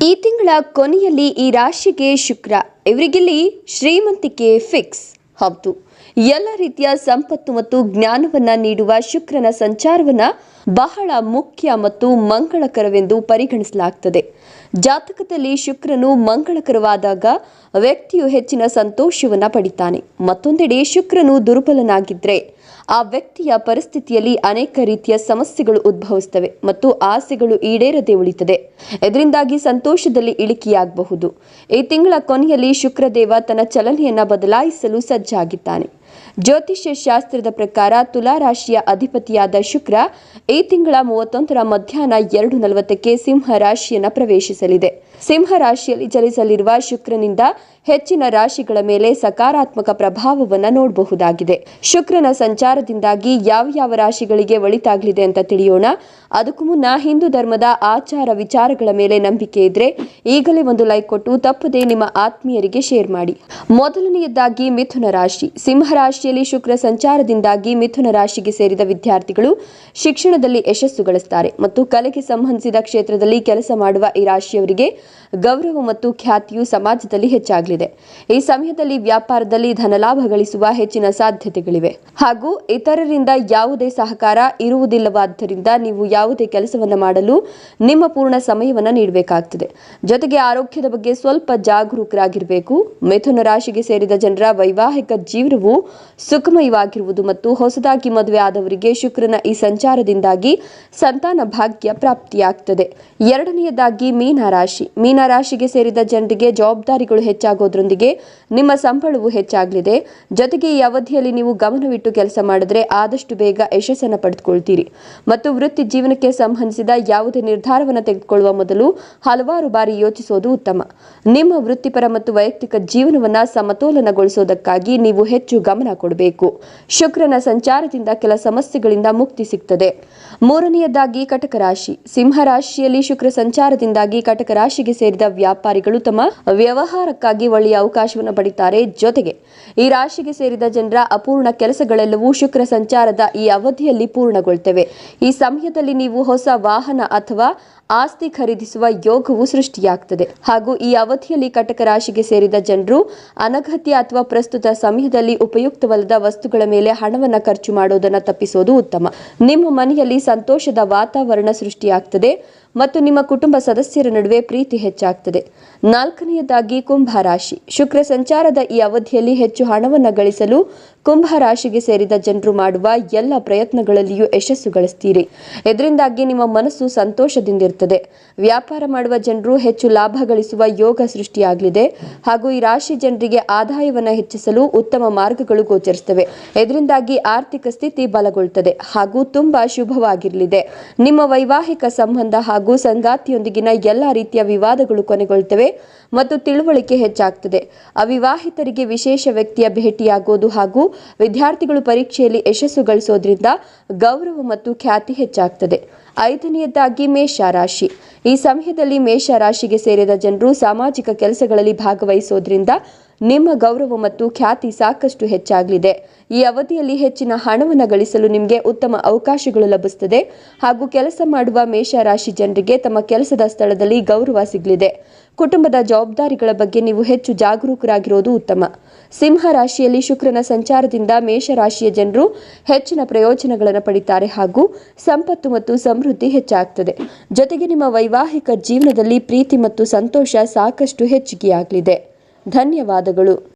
ಈ ತಿಂಗಳ ಕೊನೆಯಲ್ಲಿ ಈ ರಾಶಿಗೆ ಶುಕ್ರ, ಇವರಿಗಿಲ್ಲಿ ಶ್ರೀಮಂತಿಕೆ ಫಿಕ್ಸ್. ಹೌದು, ಎಲ್ಲ ರೀತಿಯ ಸಂಪತ್ತು ಮತ್ತು ಜ್ಞಾನವನ್ನ ನೀಡುವ ಶುಕ್ರನ ಸಂಚಾರವನ್ನ ಬಹಳ ಮುಖ್ಯ ಮತ್ತು ಮಂಗಳಕರವೆಂದು ಪರಿಗಣಿಸಲಾಗುತ್ತದೆ. ಜಾತಕದಲ್ಲಿ ಶುಕ್ರನು ಮಂಗಳಕರವಾದಾಗ ವ್ಯಕ್ತಿಯು ಹೆಚ್ಚಿನ ಸಂತೋಷವನ್ನ ಪಡಿತಾನೆ. ಮತ್ತೊಂದೆಡೆ ಶುಕ್ರನು ದುರ್ಬಲನಾಗಿದ್ರೆ ಆ ವ್ಯಕ್ತಿಯ ಪರಿಸ್ಥಿತಿಯಲ್ಲಿ ಅನೇಕ ರೀತಿಯ ಸಮಸ್ಯೆಗಳು ಉದ್ಭವಿಸುತ್ತವೆ ಮತ್ತು ಆಸೆಗಳು ಈಡೇರದೆ ಉಳಿತದೆ. ಇದರಿಂದಾಗಿ ಸಂತೋಷದಲ್ಲಿ ಇಳಿಕೆಯಾಗಬಹುದು. ಈ ತಿಂಗಳ ಕೊನೆಯಲ್ಲಿ ಶುಕ್ರದೇವ ತನ್ನ ಚಲನೆಯನ್ನ ಬದಲಾಯಿಸಲು ಸಜ್ಜಾಗಿದ್ದಾನೆ. ಜ್ಯೋತಿಷ್ಯ ಶಾಸ್ತ್ರದ ಪ್ರಕಾರ ತುಲಾ ರಾಶಿಯ ಅಧಿಪತಿಯಾದ ಶುಕ್ರ ಈ ತಿಂಗಳ 31ರ ಮಧ್ಯಾಹ್ನ 2:40ಕ್ಕೆ ಸಿಂಹ ರಾಶಿಯನ್ನ ಪ್ರವೇಶಿಸಲಿದೆ. ಸಿಂಹ ರಾಶಿಯಲ್ಲಿ ಚಲಿಸಲಿರುವ ಶುಕ್ರನಿಂದ ಹೆಚ್ಚಿನ ರಾಶಿಗಳ ಮೇಲೆ ಸಕಾರಾತ್ಮಕ ಪ್ರಭಾವವನ್ನು ನೋಡಬಹುದಾಗಿದೆ. ಶುಕ್ರನ ಸಂಚಾರದಿಂದಾಗಿ ಯಾವ ರಾಶಿಗಳಿಗೆ ಒಳಿತಾಗಲಿದೆ ಅಂತ ತಿಳಿಯೋಣ. ಅದಕ್ಕೂ ಮುನ್ನ ಹಿಂದೂ ಧರ್ಮದ ಆಚಾರ ವಿಚಾರಗಳ ಮೇಲೆ ನಂಬಿಕೆ ಇದ್ರೆ ಈಗಲೇ ಒಂದು ಲೈಕ್ ಕೊಟ್ಟು ತಪ್ಪದೆ ನಿಮ್ಮ ಆತ್ಮೀಯರಿಗೆ ಶೇರ್ ಮಾಡಿ. ಮೊದಲನೆಯದಾಗಿ ಮಿಥುನ ರಾಶಿ. ಸಿಂಹ ರಾಶಿಯಲ್ಲಿ ಶುಕ್ರ ಸಂಚಾರದಿಂದಾಗಿ ಮಿಥುನ ರಾಶಿಗೆ ಸೇರಿದ ವಿದ್ಯಾರ್ಥಿಗಳು ಶಿಕ್ಷಣದಲ್ಲಿ ಯಶಸ್ಸು ಗಳಿಸುತ್ತಾರೆ ಮತ್ತು ಕಲೆಗೆ ಸಂಬಂಧಿಸಿದ ಕ್ಷೇತ್ರದಲ್ಲಿ ಕೆಲಸ ಮಾಡುವ ಈ ರಾಶಿಯವರಿಗೆ ಗೌರವ ಮತ್ತು ಖ್ಯಾತಿಯು ಸಮಾಜದಲ್ಲಿ ಹೆಚ್ಚಾಗಲಿದೆ. ಈ ಸಮಯದಲ್ಲಿ ವ್ಯಾಪಾರದಲ್ಲಿ ಧನಲಾಭ ಗಳಿಸುವ ಹೆಚ್ಚಿನ ಸಾಧ್ಯತೆಗಳಿವೆ ಹಾಗೂ ಇತರರಿಂದ ಯಾವುದೇ ಸಹಕಾರ ಇರುವುದಿಲ್ಲವಾದ್ದರಿಂದ ನೀವು ಯಾವುದೇ ಕೆಲಸವನ್ನ ಮಾಡಲು ನಿಮ್ಮ ಪೂರ್ಣ ಸಮಯವನ್ನ ನೀಡಬೇಕಾಗುತ್ತದೆ. ಜೊತೆಗೆ ಆರೋಗ್ಯದ ಬಗ್ಗೆ ಸ್ವಲ್ಪ ಜಾಗರೂಕರಾಗಿರಬೇಕು. ಮಿಥುನ ರಾಶಿಗೆ ಸೇರಿದ ಜನರ ವೈವಾಹಿಕ ಜೀವನವು ಸುಖಮಯವಾಗಿರುವುದು ಮತ್ತು ಹೊಸದಾಗಿ ಮದುವೆ ಆದವರಿಗೆ ಶುಕ್ರನ ಈ ಸಂಚಾರದಿಂದಾಗಿ ಸಂತಾನ ಭಾಗ್ಯ ಪ್ರಾಪ್ತಿಯಾಗುತ್ತದೆ. ಎರಡನೆಯದಾಗಿ ಮೀನರಾಶಿ. ಮೀನರಾಶಿಗೆ ಸೇರಿದ ಜನರಿಗೆ ಜವಾಬ್ದಾರಿಗಳು ಹೆಚ್ಚಾಗೋದ್ರೊಂದಿಗೆ ನಿಮ್ಮ ಸಂಬಳವು ಹೆಚ್ಚಾಗಲಿದೆ. ಜೊತೆಗೆ ಈ ಅವಧಿಯಲ್ಲಿ ನೀವು ಗಮನವಿಟ್ಟು ಕೆಲಸ ಮಾಡಿದ್ರೆ ಆದಷ್ಟು ಬೇಗ ಯಶಸ್ಸನ್ನು ಪಡೆದುಕೊಳ್ತೀರಿ ಮತ್ತು ವೃತ್ತಿ ಜೀವನಕ್ಕೆ ಸಂಬಂಧಿಸಿದ ಯಾವುದೇ ನಿರ್ಧಾರವನ್ನು ತೆಗೆದುಕೊಳ್ಳುವ ಮೊದಲು ಹಲವಾರು ಬಾರಿ ಯೋಚಿಸೋದು ಉತ್ತಮ. ನಿಮ್ಮ ವೃತ್ತಿಪರ ಮತ್ತು ವೈಯಕ್ತಿಕ ಜೀವನವನ್ನ ಸಮತೋಲನಗೊಳಿಸೋದಕ್ಕಾಗಿ ನೀವು ಹೆಚ್ಚು ಗಮನ ಕೊಡಬೇಕು. ಶುಕ್ರನ ಸಂಚಾರದಿಂದ ಕೆಲ ಸಮಸ್ಯೆಗಳಿಂದ ಮುಕ್ತಿ ಸಿಗ್ತದೆ. ಮೂರನೆಯದಾಗಿ ಕಟಕ ರಾಶಿ. ಸಿಂಹ ರಾಶಿಯಲ್ಲಿ ಶುಕ್ರ ಸಂಚಾರದಿಂದಾಗಿ ಕಟಕ ರಾಶಿಗೆ ಸೇರಿದ ವ್ಯಾಪಾರಿಗಳು ತಮ್ಮ ವ್ಯವಹಾರಕ್ಕಾಗಿ ಒಳ್ಳೆಯ ಅವಕಾಶವನ್ನು ಪಡಿತಾರೆ. ಜೊತೆಗೆ ಈ ರಾಶಿಗೆ ಸೇರಿದ ಜನರ ಅಪೂರ್ಣ ಕೆಲಸಗಳೆಲ್ಲವೂ ಶುಕ್ರ ಸಂಚಾರದ ಈ ಅವಧಿಯಲ್ಲಿ ಪೂರ್ಣಗೊಳ್ತವೆ. ಈ ಸಮಯದಲ್ಲಿ ನೀವು ಹೊಸ ವಾಹನ ಅಥವಾ ಆಸ್ತಿ ಖರೀದಿಸುವ ಯೋಗವು ಸೃಷ್ಟಿಯಾಗುತ್ತದೆ ಹಾಗೂ ಈ ಅವಧಿಯಲ್ಲಿ ಕಟಕ ರಾಶಿಗೆ ಸೇರಿದ ಜನರು ಅನಗತ್ಯ ಅಥವಾ ಪ್ರಸ್ತುತ ಸಮಯದಲ್ಲಿ ಉಪಯುಕ್ತವಲ್ಲದ ವಸ್ತುಗಳ ಮೇಲೆ ಹಣವನ್ನು ಖರ್ಚು ಮಾಡೋದನ್ನು ತಪ್ಪಿಸೋದು ಉತ್ತಮ. ನಿಮ್ಮ ಮನೆಯಲ್ಲಿ ಸಂತೋಷದ ವಾತಾವರಣ ಸೃಷ್ಟಿಯಾಗುತ್ತದೆ ಮತ್ತು ನಿಮ್ಮ ಕುಟುಂಬ ಸದಸ್ಯರ ನಡುವೆ ಪ್ರೀತಿ ಹೆಚ್ಚಾಗ್ತದೆ. ನಾಲ್ಕನೆಯದಾಗಿ ಕುಂಭ ರಾಶಿ. ಶುಕ್ರ ಸಂಚಾರದ ಈ ಅವಧಿಯಲ್ಲಿ ಹೆಚ್ಚು ಹಣವನ್ನು ಗಳಿಸಲು ಕುಂಭ ರಾಶಿಗೆ ಸೇರಿದ ಜನರು ಮಾಡುವ ಎಲ್ಲ ಪ್ರಯತ್ನಗಳಲ್ಲಿಯೂ ಯಶಸ್ಸು ಗಳಿಸ್ತೀರಿ. ಇದರಿಂದಾಗಿ ನಿಮ್ಮ ಮನಸ್ಸು ಸಂತೋಷದಿಂದಿರುತ್ತದೆ. ವ್ಯಾಪಾರ ಮಾಡುವ ಜನರು ಹೆಚ್ಚು ಲಾಭ ಗಳಿಸುವ ಯೋಗ ಸೃಷ್ಟಿಯಾಗಲಿದೆ ಹಾಗೂ ಈ ರಾಶಿ ಜನರಿಗೆ ಆದಾಯವನ್ನು ಹೆಚ್ಚಿಸಲು ಉತ್ತಮ ಮಾರ್ಗಗಳು ಗೋಚರಿಸುತ್ತವೆ. ಇದರಿಂದಾಗಿ ಆರ್ಥಿಕ ಸ್ಥಿತಿ ಬಲಗೊಳ್ಳುತ್ತದೆ ಹಾಗೂ ತುಂಬಾ ಶುಭವಾಗಿರಲಿದೆ. ನಿಮ್ಮ ವೈವಾಹಿಕ ಸಂಬಂಧ ಹಾಗೂ ಸಂಗಾತಿಯೊಂದಿಗಿನ ಎಲ್ಲ ರೀತಿಯ ವಿವಾದಗಳು ಕೊನೆಗೊಳ್ಳುತ್ತವೆ ಮತ್ತು ತಿಳುವಳಿಕೆ ಹೆಚ್ಚಾಗ್ತದೆ. ಅವಿವಾಹಿತರಿಗೆ ವಿಶೇಷ ವ್ಯಕ್ತಿಯ ಭೇಟಿಯಾಗೋದು ಹಾಗೂ ವಿದ್ಯಾರ್ಥಿಗಳು ಪರೀಕ್ಷೆಯಲ್ಲಿ ಯಶಸ್ಸು ಗಳಿಸೋದ್ರಿಂದ ಗೌರವ ಮತ್ತು ಖ್ಯಾತಿ ಹೆಚ್ಚಾಗ್ತದೆ. ಐದನೆಯದಾಗಿ ಮೇಷ ರಾಶಿ. ಈ ಸಮಯದಲ್ಲಿ ಮೇಷ ರಾಶಿಗೆ ಸೇರಿದ ಜನರು ಸಾಮಾಜಿಕ ಕೆಲಸಗಳಲ್ಲಿ ಭಾಗವಹಿಸೋದ್ರಿಂದ ನಿಮ್ಮ ಗೌರವ ಮತ್ತು ಖ್ಯಾತಿ ಸಾಕಷ್ಟು ಹೆಚ್ಚಾಗಲಿದೆ. ಈ ಅವಧಿಯಲ್ಲಿ ಹೆಚ್ಚಿನ ಹಣವನ್ನು ಗಳಿಸಲು ನಿಮಗೆ ಉತ್ತಮ ಅವಕಾಶಗಳು ಲಭಿಸುತ್ತದೆ ಹಾಗೂ ಕೆಲಸ ಮಾಡುವ ಮೇಷ ರಾಶಿ ಜನರಿಗೆ ತಮ್ಮ ಕೆಲಸದ ಸ್ಥಳದಲ್ಲಿ ಗೌರವ ಸಿಗಲಿದೆ. ಕುಟುಂಬದ ಜವಾಬ್ದಾರಿಗಳ ಬಗ್ಗೆ ನೀವು ಹೆಚ್ಚು ಜಾಗರೂಕರಾಗಿರೋದು ಉತ್ತಮ. ಸಿಂಹ ರಾಶಿಯಲ್ಲಿ ಶುಕ್ರನ ಸಂಚಾರದಿಂದ ಮೇಷ ರಾಶಿಯ ಜನರು ಹೆಚ್ಚಿನ ಪ್ರಯೋಜನಗಳನ್ನು ಪಡಿತಾರೆ ಹಾಗೂ ಸಂಪತ್ತು ಮತ್ತು ಸಮೃದ್ಧಿ ಹೆಚ್ಚಾಗ್ತದೆ. ಜೊತೆಗೆ ನಿಮ್ಮ ವೈವಾಹಿಕ ಜೀವನದಲ್ಲಿ ಪ್ರೀತಿ ಮತ್ತು ಸಂತೋಷ ಸಾಕಷ್ಟು ಹೆಚ್ಚಿಗೆಯಾಗಲಿದೆ. ಧನ್ಯವಾದಗಳು.